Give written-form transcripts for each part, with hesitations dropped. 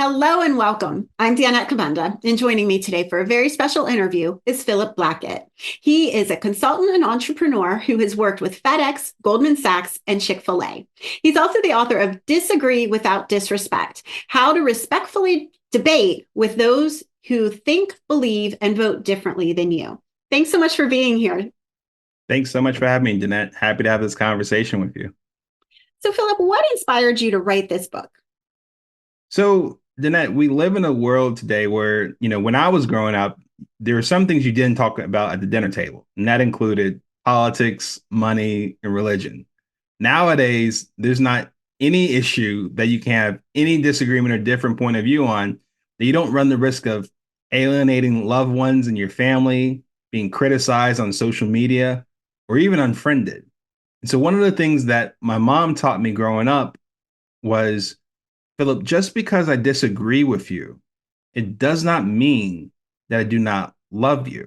Hello and welcome. I'm Danette Kabenda, and joining me today for a very special interview is Philip Blackett. He is a consultant and entrepreneur who has worked with FedEx, Goldman Sachs, and Chick-fil-A. He's also the author of Disagree Without Disrespect: How to Respectfully Debate with Those Who Think, Believe, and Vote Differently Than You. Thanks so much for being here. Thanks so much for having me, Danette. Happy to have this conversation with you. So, Philip, what inspired you to write this book? So, Danette, we live in a world today where, when I was growing up, there were some things you didn't talk about at the dinner table, and that included politics, money, and religion. Nowadays, there's not any issue that you can have any disagreement or different point of view on that you don't run the risk of alienating loved ones in your family, being criticized on social media, or even unfriended. And so, one of the things that my mom taught me growing up was, Philip, just because I disagree with you, it does not mean that I do not love you.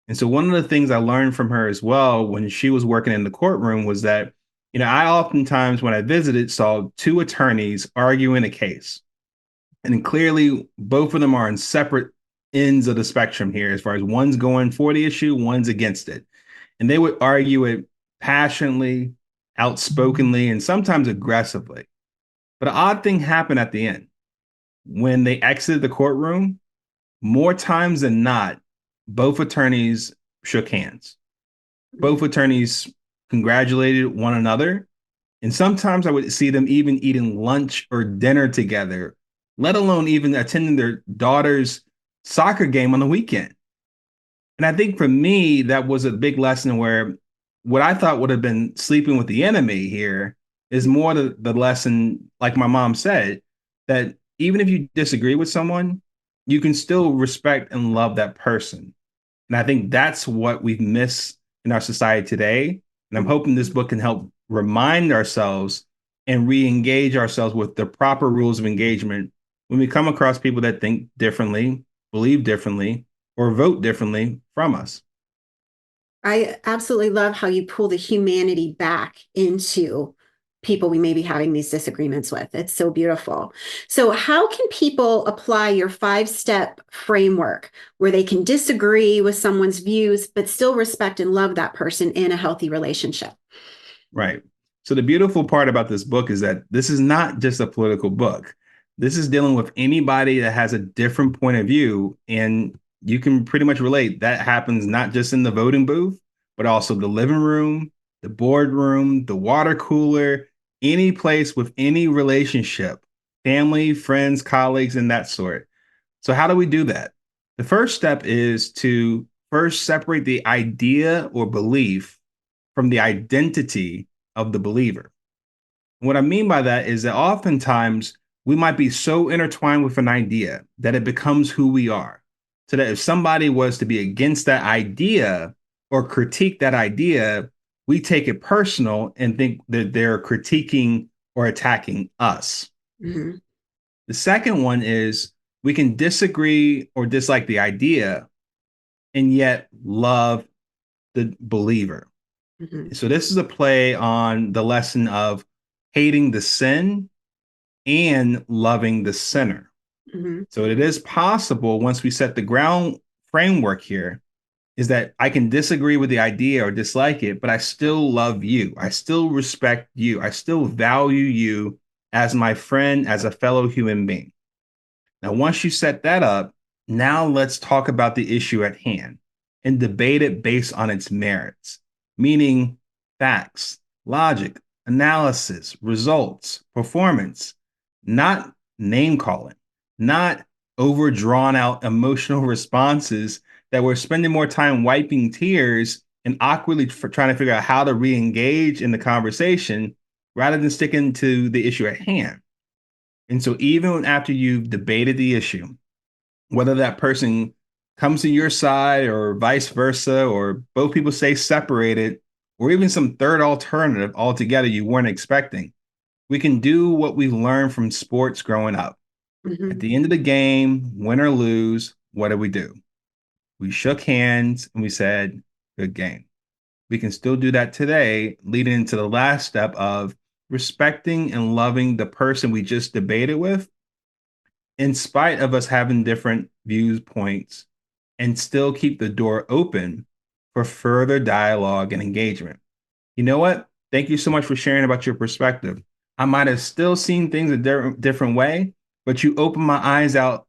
And so one of the things I learned from her as well when she was working in the courtroom was that, I oftentimes when I visited saw two attorneys arguing a case. And clearly both of them are on separate ends of the spectrum here, as far as one's going for the issue, one's against it. And they would argue it passionately, outspokenly, and sometimes aggressively. But an odd thing happened at the end. When they exited the courtroom, more times than not, both attorneys shook hands. Both attorneys congratulated one another. And sometimes I would see them even eating lunch or dinner together, let alone even attending their daughter's soccer game on the weekend. And I think for me, that was a big lesson where what I thought would have been sleeping with the enemy here is more the lesson, like my mom said, that even if you disagree with someone, you can still respect and love that person. And I think that's what we've missed in our society today. And I'm hoping this book can help remind ourselves and re-engage ourselves with the proper rules of engagement when we come across people that think differently, believe differently, or vote differently from us. I absolutely love how you pull the humanity back into people we may be having these disagreements with. It's so beautiful. So, how can people apply your 5 step framework where they can disagree with someone's views, but still respect and love that person in a healthy relationship? Right. So the beautiful part about this book is that this is not just a political book. This is dealing with anybody that has a different point of view. And you can pretty much relate. That happens not just in the voting booth, but also the living room, the boardroom, the water cooler, any place with any relationship, family, friends, colleagues, and that sort. So, how do we do that? The first step is to first separate the idea or belief from the identity of the believer. What I mean by that is that oftentimes we might be so intertwined with an idea that it becomes who we are. So that if somebody was to be against that idea or critique that idea, we take it personal and think that they're critiquing or attacking us. Mhm. The second one is we can disagree or dislike the idea and yet love the believer. Mhm. So this is a play on the lesson of hating the sin and loving the sinner. Mhm. So it is possible once we set the ground framework here is that I can disagree with the idea or dislike it, but I still love you. I still respect you. I still value you as my friend, as a fellow human being. Now, once you set that up, now let's talk about the issue at hand and debate it based on its merits, meaning facts, logic, analysis, results, performance, not name calling, not over drawn out emotional responses that we're spending more time wiping tears and awkwardly trying to figure out how to re engage in the conversation rather than sticking to the issue at hand. And so, even after you've debated the issue, whether that person comes to your side or vice versa, or both people stay separated, or even some third alternative altogether you weren't expecting, we can do what we learned from sports growing up. At Mhm. the end of the game, win or lose, what do? We shook hands and we said, good game. We can still do that today, leading into the last step of respecting and loving the person we just debated with in spite of us having different viewpoints, and still keep the door open for further dialogue and engagement. You know what? Thank you so much for sharing about your perspective. I might have still seen things a different way, but you opened my eyes up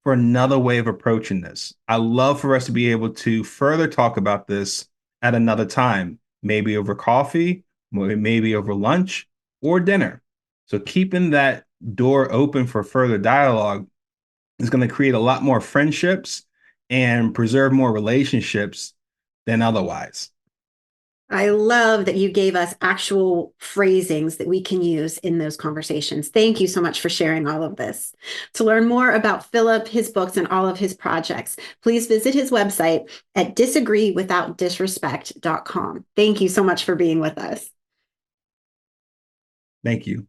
for another way of approaching this. I love for us to be able to further talk about this at another time, maybe over coffee, maybe over lunch or dinner. So keeping that door open for further dialogue is going to create a lot more friendships and preserve more relationships than otherwise. I love that you gave us actual phrasings that we can use in those conversations. Thank you so much for sharing all of this. To learn more about Philip, his books, and all of his projects, please visit his website at disagreewithoutdisrespect.com. Thank you so much for being with us. Thank you.